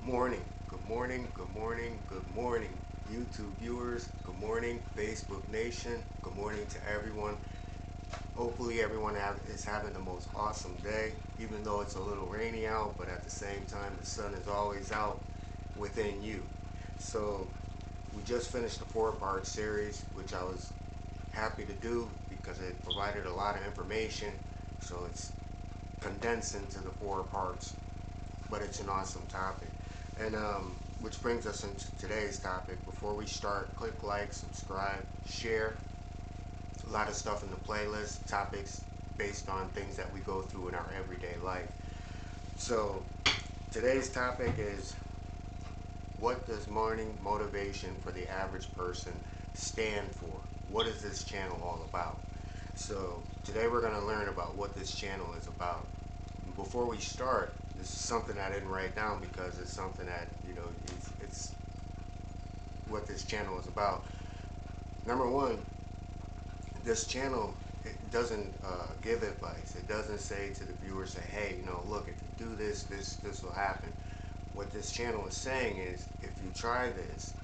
morning, good morning, good morning, good morning, YouTube viewers. Good morning, Facebook Nation. Good morning to everyone. Hopefully, everyone is having the most awesome day, even though it's a little rainy out, but at the same time, the sun is always out within you. So, we just finished the four-part series, which I was happy to do because it provided a lot of information. So, it's condensed into the four parts, but it's an awesome topic. And which brings us into today's topic. Before we start, click like, subscribe, share. A lot of stuff in the playlist, topics based on things that we go through in our everyday life. So today's topic is, what does morning motivation for the average person stand for? What is this channel all about? So today we're going to learn about what this channel is about. Before we start, this is something I didn't write down because it's something that, it's what this channel is about. Number one, this channel, it doesn't give advice. It doesn't say to the viewers, say, hey, look, if you do this, this will happen. What this channel is saying is, if you try this,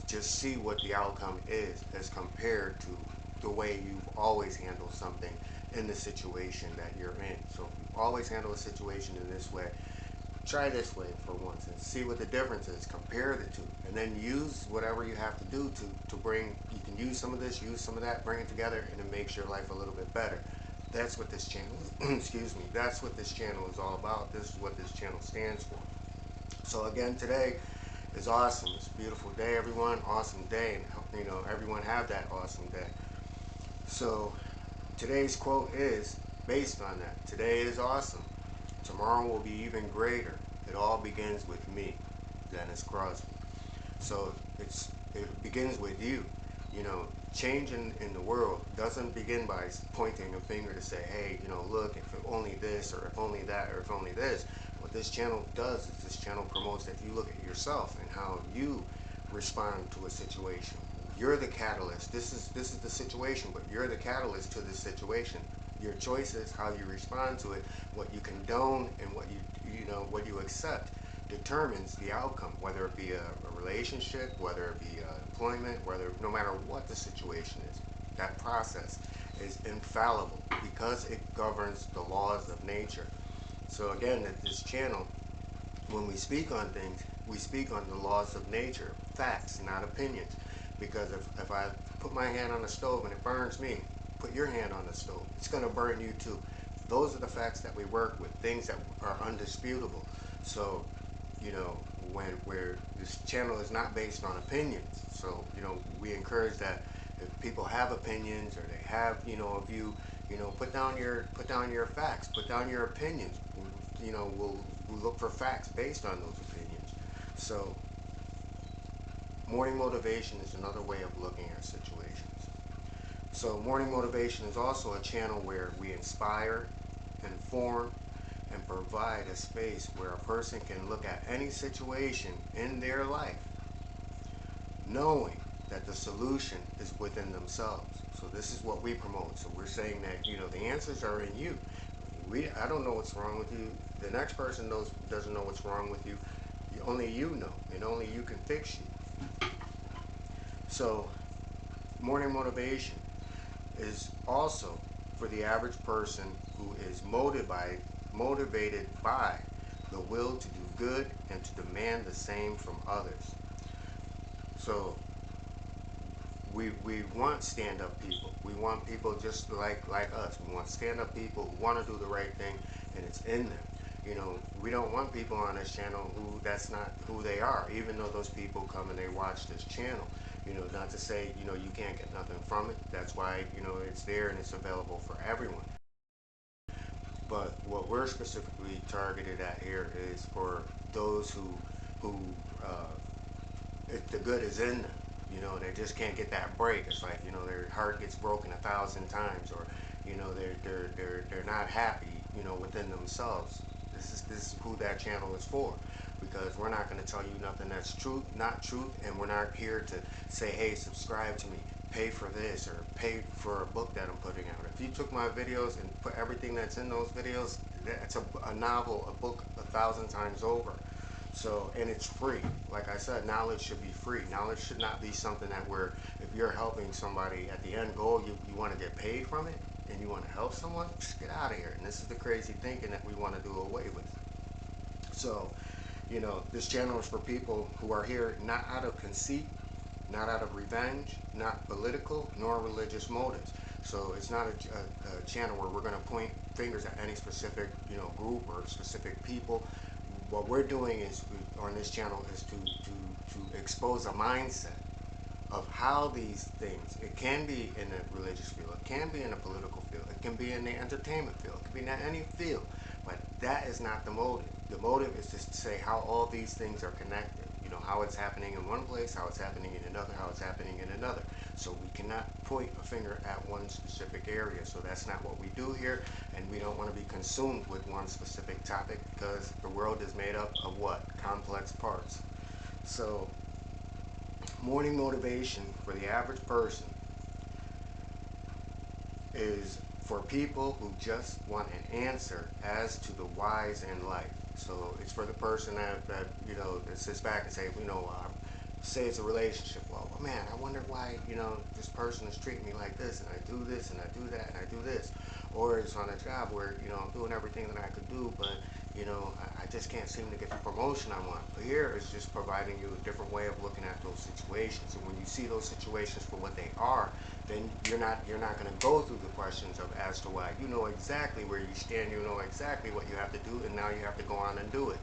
just see what the outcome is as compared to the way you've always handled something in the situation that you're in. So if you always handle a situation in this way, try this way for once and see what the difference is. Compare the two, and then use whatever you have to do to bring. You can use some of this, use some of that, bring it together, and it makes your life a little bit better. That's what this channel is. Excuse me. That's what this channel is all about. This is what this channel stands for. So again, today is awesome. It's a beautiful day, everyone. Awesome day, and everyone have that awesome day. So today's quote is based on that. Today is awesome. Tomorrow will be even greater. It all begins with me, Dennis Crosby. So it begins with you. Change in the world doesn't begin by pointing a finger to say, hey, look, if only this, or if only that, or if only this. What this channel does is this channel promotes that you look at yourself and how you respond to a situation. You're the catalyst. This is the situation, but you're the catalyst to this situation. Your choices, how you respond to it, what you condone, and what you accept, determines the outcome. Whether it be a relationship, whether it be employment, no matter what the situation is, that process is infallible because it governs the laws of nature. So again, at this channel, when we speak on things, we speak on the laws of nature, facts, not opinions. Because if I put my hand on the stove and it burns me, put your hand on the stove, it's going to burn you too. Those are the facts that we work with, things that are undisputable. So, where this channel is not based on opinions. So, we encourage that if people have opinions or they have, a view, put down your facts, put down your opinions. We'll look for facts based on those opinions. So, morning motivation is another way of looking at situations. So morning motivation is also a channel where we inspire, inform, and provide a space where a person can look at any situation in their life knowing that the solution is within themselves. So this is what we promote. So we're saying that, the answers are in you. I don't know what's wrong with you. The next person doesn't know what's wrong with you. Only you know, and only you can fix you. So morning motivation is also for the average person who is motivated by the will to do good and to demand the same from others. So we want stand-up people. We want people just like us. We want stand-up people who want to do the right thing, and it's in them. We don't want people on this channel who that's not who they are, even though those people come and they watch this channel. Not to say, you can't get nothing from it. That's why, it's there and it's available for everyone. But what we're specifically targeted at here is for those who the good is in them. They just can't get that break. It's like, their heart gets broken 1,000 times, or, they're not happy, within themselves. This is who that channel is for. Because we're not going to tell you nothing that's truth, not truth, and we're not here to say, hey, subscribe to me, pay for this, or pay for a book that I'm putting out. If you took my videos and put everything that's in those videos, that's a novel, a book 1,000 times over. So, and it's free. Like I said, knowledge should be free. Knowledge should not be something that where if you're helping somebody at the end goal, you want to get paid from it and you want to help someone, just get out of here. And this is the crazy thinking that we want to do away with. So, this channel is for people who are here not out of conceit, not out of revenge, not political nor religious motives. So it's not a channel where we're going to point fingers at any specific group or specific people. What we're doing is on this channel is to expose a mindset of how these things, it can be in the religious field, it can be in the political field, it can be in the entertainment field, it can be in any field, but that is not the motive. The motive is just to say how all these things are connected. How it's happening in one place, how it's happening in another, how it's happening in another. So we cannot point a finger at one specific area. So that's not what we do here, and we don't want to be consumed with one specific topic because the world is made up of what? Complex parts. So morning motivation for the average person is for people who just want an answer as to the whys in life. So it's for the person that sits back and say, say it's a relationship. Well, man, I wonder why, this person is treating me like this, and I do this, and I do that, and I do this. Or it's on a job where, I'm doing everything that I could do, but, I just can't seem to get the promotion I want. But here is just providing you a different way of looking at those situations. And when you see those situations for what they are, then you're not going to go through the questions of as to why. You know exactly where you stand, you know exactly what you have to do, and now you have to go on and do it.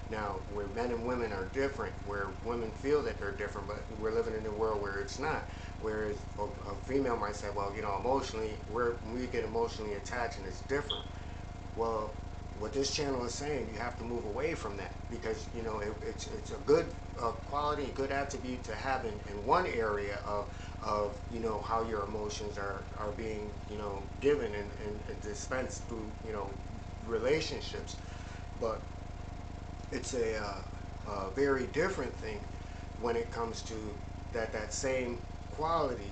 Now, where men and women are different, where women feel that they're different, but we're living in a world where it's not. Whereas a female might say, well, emotionally, we get emotionally attached and it's different. Well, what this channel is saying, you have to move away from that because, it's a good quality, a good attribute to have in one area of how your emotions are being, given and dispensed through, relationships. But it's a very different thing when it comes to that same quality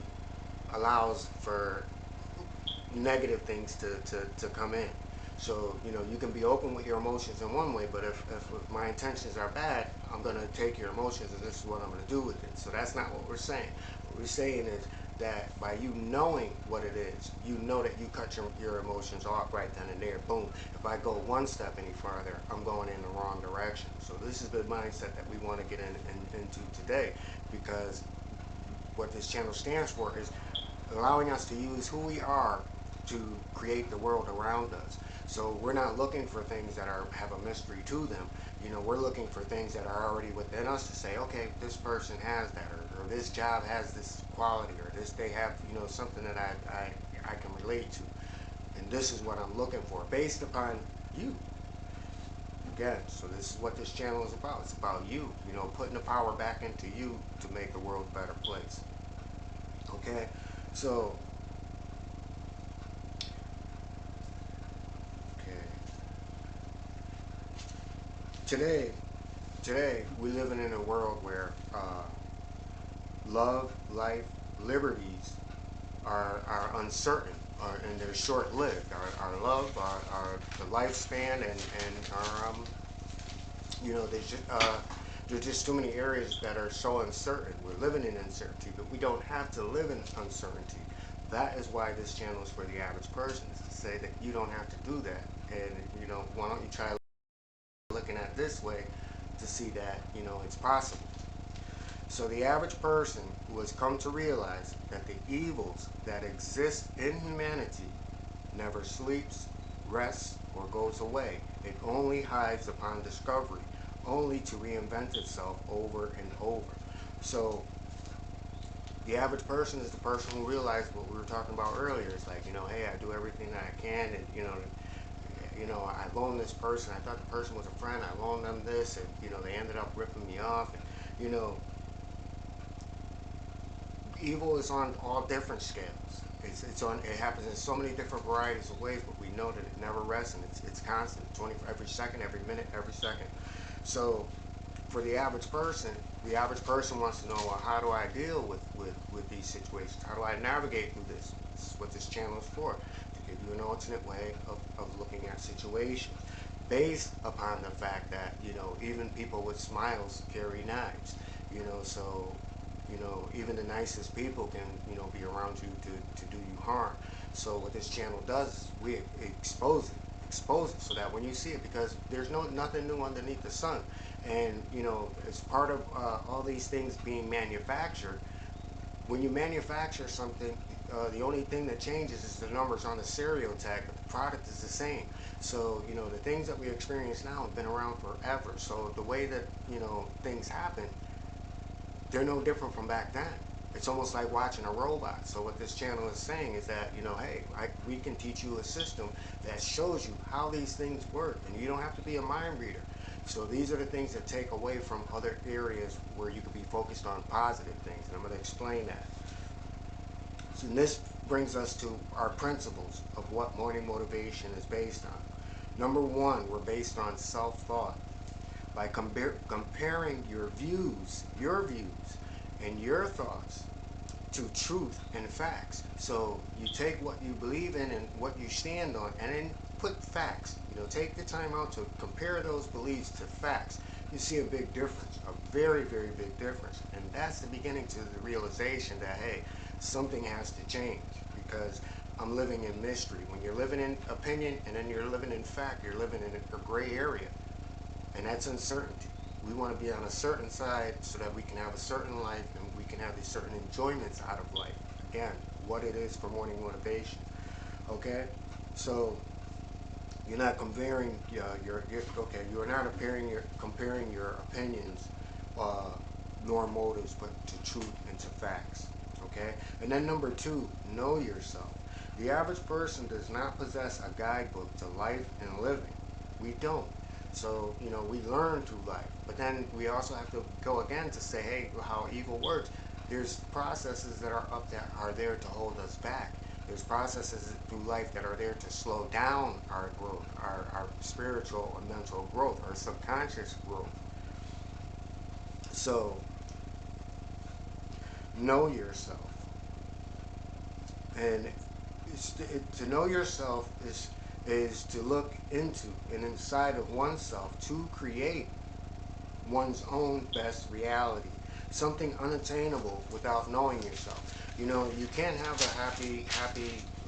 allows for negative things to come in. So, you can be open with your emotions in one way, but if my intentions are bad, I'm going to take your emotions and this is what I'm going to do with it. So that's not what we're saying. What we're saying is that by you knowing what it is, you know that you cut your emotions off right then and there. Boom. If I go one step any farther, I'm going in the wrong direction. So this is the mindset that we want to get into today, because what this channel stands for is allowing us to use who we are to create the world around us. So we're not looking for things that have a mystery to them. We're looking for things that are already within us to say, okay, this person has that, or this job has this quality, or they have, something that I can relate to. And this is what I'm looking for based upon you. Again, so this is what this channel is about. It's about you, putting the power back into you to make the world a better place. Okay? So, Today, we're living in a world where love, life, liberties are uncertain and they're short-lived. Our love, the lifespan, and our there's just too many areas that are so uncertain. We're living in uncertainty, but we don't have to live in uncertainty. That is why this channel is for the average person, is to say that you don't have to do that. And why don't you try looking at it this way to see that it's possible. So the average person who has come to realize that the evils that exist in humanity never sleeps, rests, or goes away. It only hides upon discovery, only to reinvent itself over and over. So the average person is the person who realized what we were talking about earlier. It's like, hey, I do everything that I can, and I loaned this person, I thought the person was a friend, I loaned them this, and, they ended up ripping me off, and, evil is on all different scales. It happens in so many different varieties of ways, but we know that it never rests, and it's constant, every second, every minute, every second. So, for the average person wants to know, well, how do I deal with these situations? How do I navigate through this? This is what this channel is for, to give you an alternate way of looking at situations. based upon the fact that, even people with smiles carry knives, so, even the nicest people can, be around you to do you harm. So what this channel does is we expose it so that when you see it, because there's nothing new underneath the sun. And, as part of all these things being manufactured, when you manufacture something, the only thing that changes is the numbers on the serial tag, but the product is the same. So, the things that we experience now have been around forever. So the way that, things happen, they're no different from back then. It's almost like watching a robot. So what this channel is saying is that, hey, we can teach you a system that shows you how these things work, and you don't have to be a mind reader. So these are the things that take away from other areas where you could be focused on positive things, and I'm going to explain that. So this brings us to our principles of what morning motivation is based on. Number one, we're based on self-thought. By comparing your views and your thoughts to truth and facts. So you take what you believe in and what you stand on, and then put facts. Take the time out to compare those beliefs to facts. You see a big difference, a very, very big difference. And that's the beginning to the realization that, hey, something has to change, because I'm living in mystery. When you're living in opinion and then you're living in fact, you're living in a gray area. And that's uncertainty. We want to be on a certain side so that we can have a certain life and we can have these certain enjoyments out of life. Again, what it is for morning motivation. Okay? So you're not comparing you're not comparing your opinions nor motives, but to truth and to facts. Okay? And then number two, know yourself. The average person does not possess a guidebook to life and living. We don't. So, we learn through life, but then we also have to go again to say, hey, how evil works. There's processes that are there to hold us back. There's processes through life that are there to slow down our growth, our spiritual and mental growth, our subconscious growth. So, know yourself. And to know yourself is to look into and inside of oneself to create one's own best reality, something unattainable without knowing yourself. You can't have a happy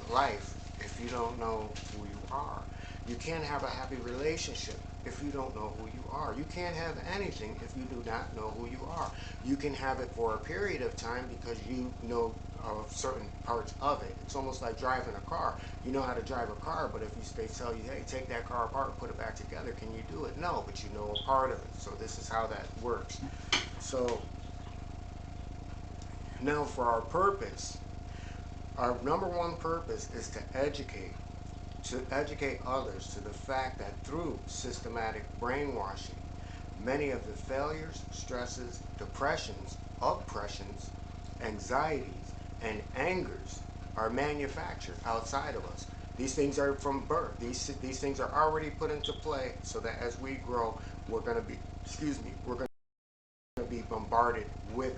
life if you don't know who you are. You can't have a happy relationship if you don't know who you are. You can't have anything if you do not know who you are. You can have it for a period of time because you know of certain parts of it. It's almost like driving a car. You know how to drive a car, but if they tell you, hey, take that car apart and put it back together, can you do it? No, but you know a part of it. So this is how that works. So now for our purpose, our number one purpose is to educate others to the fact that through systematic brainwashing, many of the failures, stresses, depressions, oppressions, anxieties, and angers are manufactured outside of us. These things are from birth. These things are already put into play so that as we grow, we're going to be bombarded with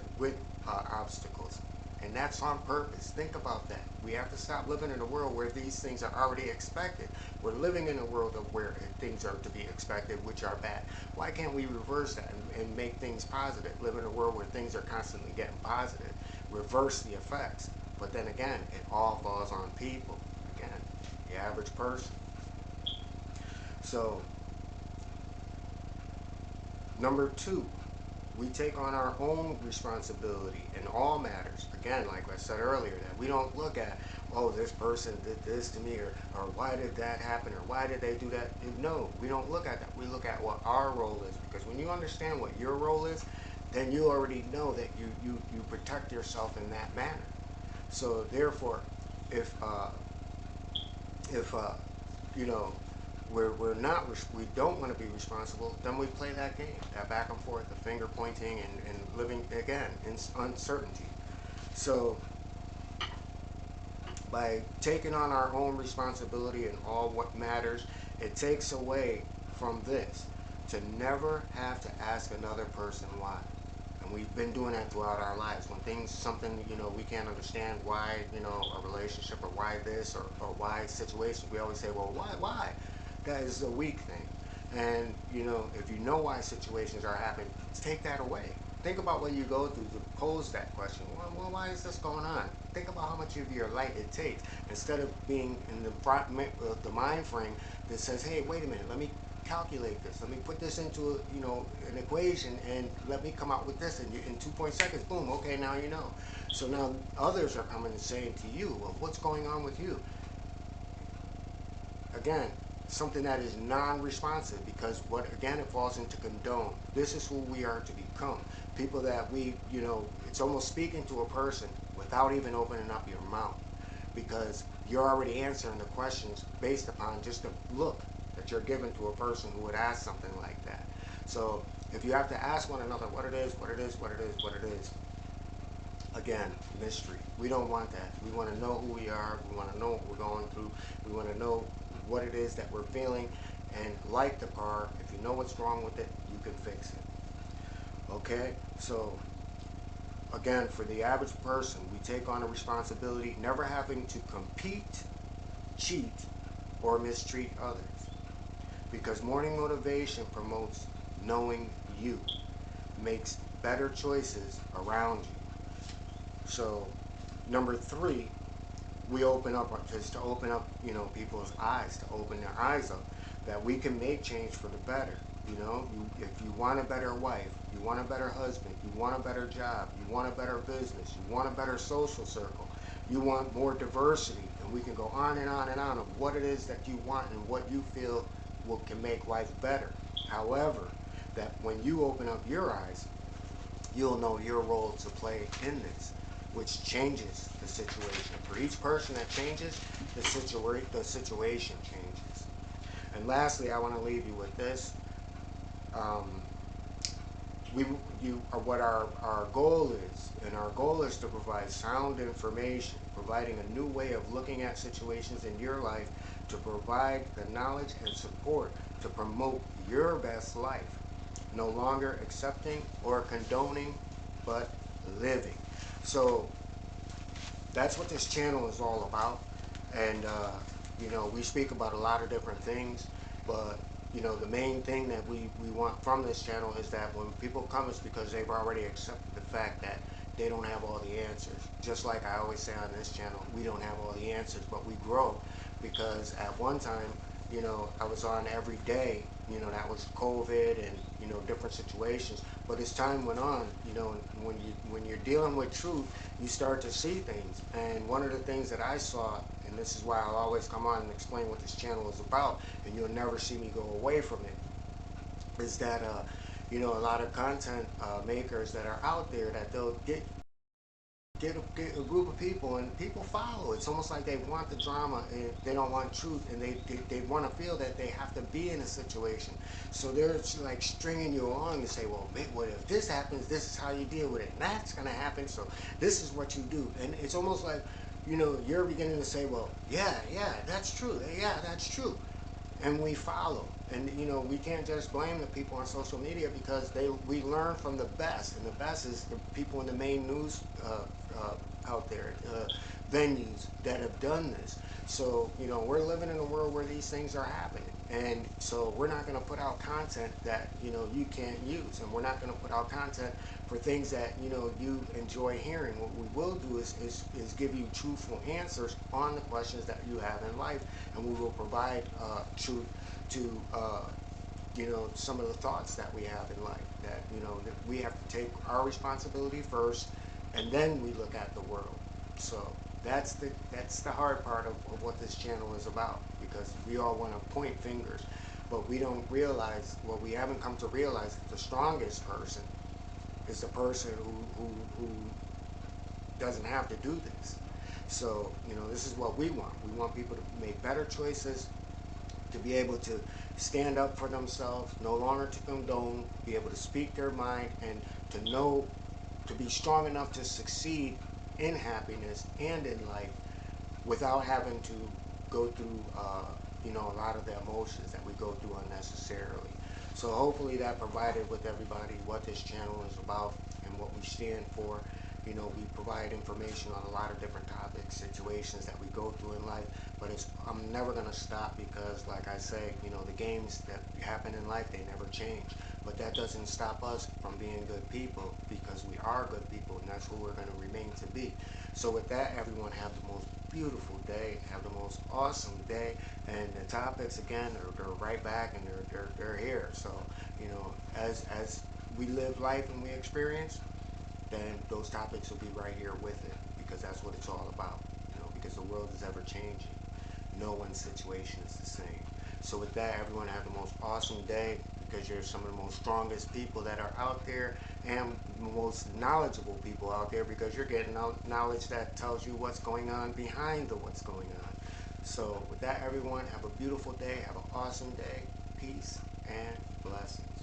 obstacles. And that's on purpose. Think about that. We have to stop living in a world where these things are already expected. We're living in a world of where things are to be expected, which are bad. Why can't we reverse that and make things positive? Live in a world where things are constantly getting positive. Reverse the effects. But then again, it all falls on people. Again, the average person. So, number two, we take on our own responsibility in all matters. Again, like I said earlier, that we don't look at, oh, this person did this to me, or why did that happen, or why did they do that? No, we don't look at that. We look at what our role is, because when you understand what your role is, then you already know that you protect yourself in that manner. So therefore, if we don't want to be responsible, then we play that game, that back and forth, the finger pointing and living, again, in uncertainty. So by taking on our own responsibility in all what matters, it takes away from this, to never have to ask another person why. And we've been doing that throughout our lives. When something, we can't understand why, a relationship, or why this, or why situations, we always say, well, why? That is a weak thing. And, if you know why situations are happening, take that away. Think about what you go through to pose that question. Well, why is this going on? Think about how much of your light it takes. Instead of being in the mind frame that says, hey, wait a minute, let me calculate this. Let me put this into an equation, and let me come out with this. And in 2 seconds, boom, okay, now you know. So now others are coming and saying to you, well, what's going on with you? Again, something that is non-responsive, because it falls into condone. This is who we are to become. People that it's almost speaking to a person without even opening up your mouth, because you're already answering the questions based upon just a look that you're given to a person who would ask something like that. So if you have to ask one another what it is, again, mystery. We don't want that. We want to know who we are. We want to know what we're going through. We want to know what it is that we're feeling. And like the car, if you know what's wrong with it, you can fix it. Okay? So, again, for the average person, we take on a responsibility, never having to compete, cheat, or mistreat others. Because morning motivation promotes knowing you, makes better choices around you. So, number 3, we open up, just to open up, people's eyes, to open their eyes up, that we can make change for the better. If you want a better wife, you want a better husband, you want a better job, you want a better business, you want a better social circle, you want more diversity, and we can go on and on and on of what it is that you want and what you feel can make life better. However, that when you open up your eyes, you'll know your role to play in this, which changes the situation. For each person that changes, the situation changes. And lastly, I want to leave you with this. What our goal is, and our goal is to provide sound information, providing a new way of looking at situations in your life, to provide the knowledge and support to promote your best life. No longer accepting or condoning, but living. So that's what this channel is all about. And we speak about a lot of different things, but the main thing that we want from this channel is that when people come, it's because they've already accepted the fact that they don't have all the answers. Just like I always say on this channel, we don't have all the answers, but we grow, because at one time, I was on every day, that was COVID and, different situations. But as time went on, when you're dealing with truth, you start to see things. And one of the things that I saw, and this is why I'll always come on and explain what this channel is about, and you'll never see me go away from it, is that, a lot of content makers that are out there, that they'll get a group of people, and people follow. It's almost like they want the drama and they don't want truth, and they want to feel that they have to be in a situation. So they're like stringing you along to say, well, what if this happens, this is how you deal with it, and that's going to happen, so this is what you do. And it's almost like, you're beginning to say, well, yeah, that's true, that's true. And we follow. And we can't just blame the people on social media, because we learn from the best, and the best is the people in the main news out there, venues that have done this. So we're living in a world where these things are happening, and so we're not going to put out content that you can't use, and we're not going to put out content for things that you enjoy hearing. What we will do is give you truthful answers on the questions that you have in life, and we will provide truth to some of the thoughts that we have in life, that that we have to take our responsibility first, and then we look at the world. So that's the hard part of what this channel is about, because we all want to point fingers, but we don't realize, well, we haven't come to realize that the strongest person is the person who doesn't have to do this. So this is what we want. We want people to make better choices, to be able to stand up for themselves, no longer to condone, be able to speak their mind, and to be strong enough to succeed in happiness and in life without having to go through a lot of the emotions that we go through unnecessarily. So hopefully that provided with everybody what this channel is about and what we stand for. We provide information on a lot of different topics, situations that we go through in life. But I'm never going to stop because, like I say, the games that happen in life, they never change. But that doesn't stop us from being good people, because we are good people, and that's who we're going to remain to be. So with that, everyone, have the most beautiful day, have the most awesome day. And the topics, again, they're right back, and they're here. So as we live life and we experience, then those topics will be right here with it, because that's what it's all about. Because the world is ever changing. No one's situation is the same. So with that, everyone, have the most awesome day, because you're some of the most strongest people that are out there, and the most knowledgeable people out there, because you're getting knowledge that tells you what's going on behind what's going on. So with that, everyone, have a beautiful day. Have an awesome day. Peace and blessings.